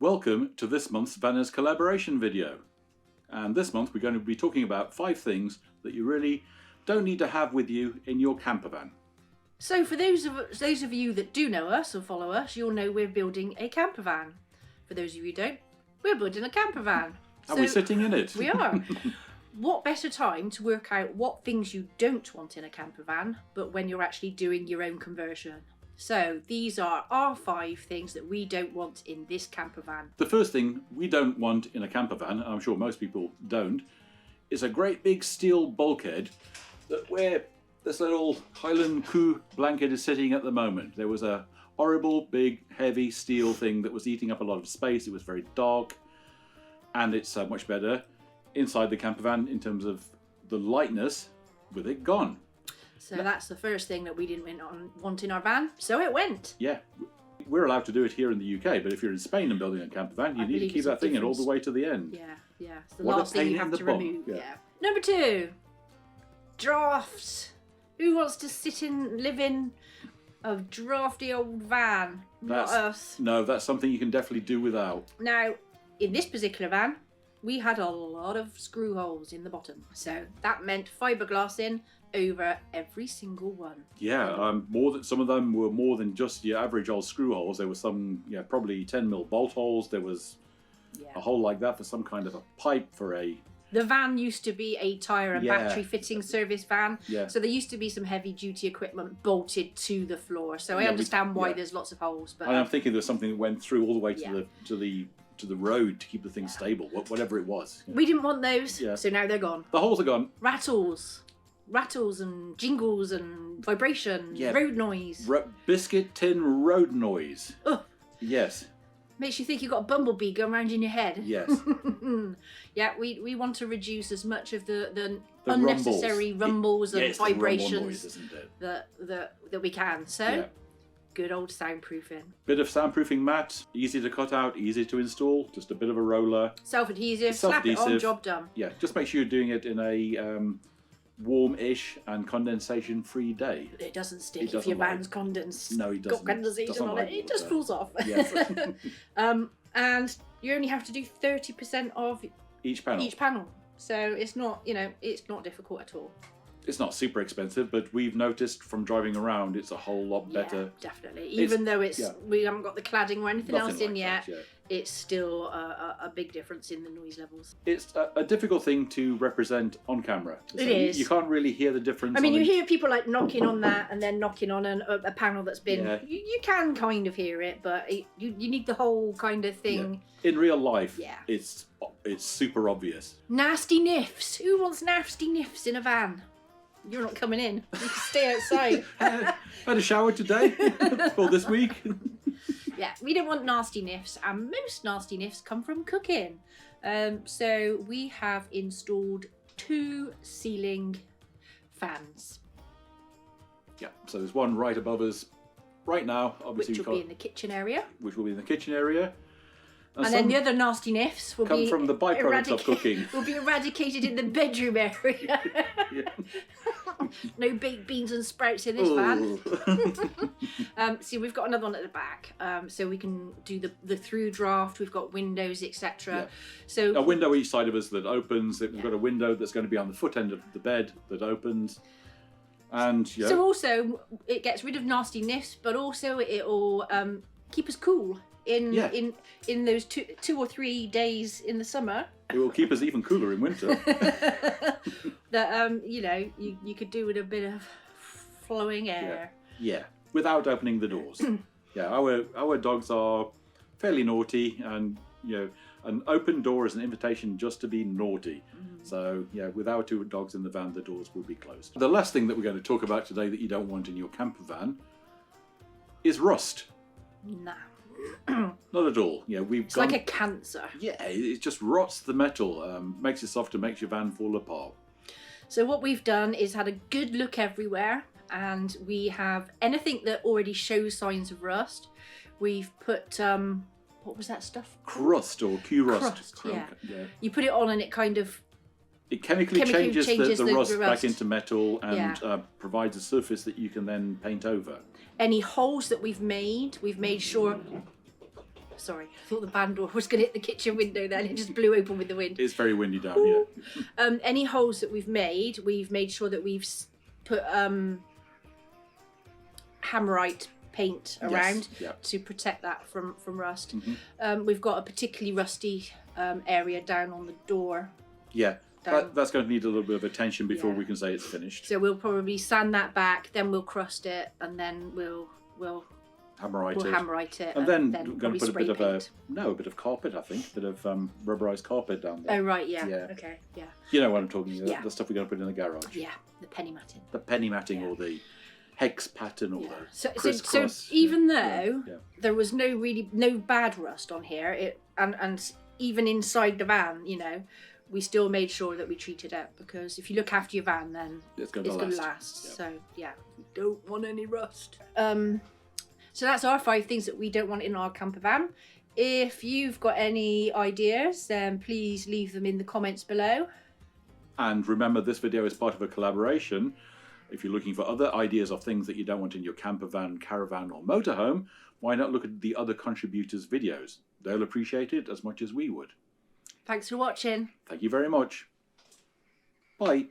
Welcome to this month's Vanners collaboration video. And this month we're going to be talking about 5 things that you really don't need to have with you in your campervan. So for those of you that do know us or follow us, you'll know we're building a campervan. For those of you who don't, we're building a campervan. Are we sitting in it? We are. What better time to work out what things you don't want in a campervan, but when you're actually doing your own conversion. So these are our 5 things that we don't want in this campervan. The first thing we don't want in a campervan, and I'm sure most people don't, is a great big steel bulkhead where this little Highland Coo blanket is sitting at the moment. There was a horrible big heavy steel thing that was eating up a lot of space. It was very dark, and it's much better inside the campervan in terms of the lightness with it gone. So that's the first thing that we didn't want in our van, so it went. Yeah, we're allowed to do it here in the UK, but if you're in Spain and building a campervan, you need to keep that thing in all the way to the end. Yeah, it's the last thing you have to remove. Yeah. Number 2, drafts. Who wants to live in a drafty old van? Not us. No, that's something you can definitely do without. Now, in this particular van, we had a lot of screw holes in the bottom, so that meant fiberglass in over every single one. Yeah, some of them were more than just your average old screw holes. There were some, probably 10mm bolt holes. There was a hole like that for some kind of a pipe for a... The van used to be a tyre and battery fitting service van, so there used to be some heavy duty equipment bolted to the floor. So I understand why there's lots of holes. But I'm thinking there's something that went through all the way to the road to keep the thing stable, whatever it was. We didn't want those, so now they're gone. The holes are gone. Rattles and jingles and vibration, road noise. Biscuit tin road noise. Ugh. Yes. Makes you think you've got a bumblebee going around in your head. Yes. Yeah, we want to reduce as much of the unnecessary rumbles and vibrations that we can. So, good old soundproofing. Bit of soundproofing mat, easy to cut out, easy to install, just a bit of a roller. Self-adhesive, slap it on, job done. Yeah, just make sure you're doing it in a warm-ish and condensation-free day. It doesn't stick if your van's condensed. No, it doesn't. Got condensation on it. It just falls off. Yes. And you only have to do 30% of each panel. So it's not, it's not difficult at all. It's not super expensive, but we've noticed from driving around, it's a whole lot better. Yeah, definitely. Even though we haven't got the cladding or anything else in yet, it's still a big difference in the noise levels. It's a difficult thing to represent on camera. It is. You can't really hear the difference. I mean, you hear people like knocking on that and then knocking on a panel that's been... Yeah. You can kind of hear it, but you need the whole kind of thing. Yeah. In real life, it's super obvious. Nasty Niffs. Who wants nasty Niffs in a van? You're not coming in. You can stay outside. Had a shower today or this week. Yeah, we don't want nasty Niffs, and most nasty Niffs come from cooking. So we have installed 2 ceiling fans. Yeah, so there's one right above us right now. Obviously, which will be in the kitchen area. And then the other nasty Niffs will come from the byproducts of cooking. Will be eradicated in the bedroom area. No baked beans and sprouts in this van. See, we've got another one at the back, so we can do the through draft. We've got windows, etc. Yeah. So a window each side of us that opens. We've got a window that's going to be on the foot end of the bed that opens. And so also it gets rid of nasty Niffs, but also it will keep us cool. In those 2 or 3 days in the summer. It will keep us even cooler in winter. That you could do with a bit of flowing air. Yeah, without opening the doors. Our dogs are fairly naughty, and an open door is an invitation just to be naughty. So without 2 dogs in the van, the doors will be closed. The last thing that we're going to talk about today that you don't want in your camper van is rust. Nah. Not at all. It's like a cancer. Yeah, it just rots the metal, makes it softer, makes your van fall apart. So what we've done is had a good look everywhere, and we have anything that already shows signs of rust. We've put what was that stuff? Crust or Q-rust. Yeah. You put it on and it kind of... It chemically changes the rust back into metal and provides a surface that you can then paint over. Any holes that we've made sure... Sorry, I thought the van door was going to hit the kitchen window then. It just blew open with the wind. It's very windy down here. Any holes that we've made sure that we've put hammerite paint around to protect that from rust. We've got a particularly rusty area down on the door. Yeah, that's going to need a little bit of attention before we can say it's finished. So we'll probably sand that back, then we'll crust it, and then we'll hammerite it, and then we're going to put a bit paint. of a bit of carpet, I think, a bit of rubberized carpet down there. Oh right, yeah. Okay, yeah. You know what I'm talking about? The stuff we're going to put in the garage. Yeah, the penny matting. The penny matting or the hex pattern or the so even though there was no bad rust on here, and even inside the van, you know, we still made sure that we treated it, because if you look after your van, then it's going to last. Yeah. So yeah, we don't want any rust. So that's our 5 things that we don't want in our camper van. If you've got any ideas, then please leave them in the comments below. And remember, this video is part of a collaboration. If you're looking for other ideas of things that you don't want in your camper van, caravan or motorhome, why not look at the other contributors' videos? They'll appreciate it as much as we would. Thanks for watching. Thank you very much. Bye.